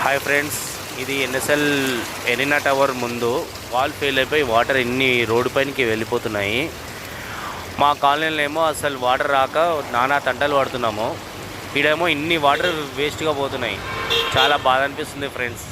Hi friends, ఇది NSL arena tower ముందు wall fail అయిపోయి వాటర్ ఇన్ని రోడ్డు పైనకి వెళ్ళిపోతున్నాయి. మా కాలనీలో ఏమో అసలు వాటర్ రాక నానా తంటలు పడుతున్నాము. ఈడేమో ఇన్ని వాటర్ వేస్ట్గా పోతున్నాయి. చాలా బాధ అనిపిస్తుంది ఫ్రెండ్స్.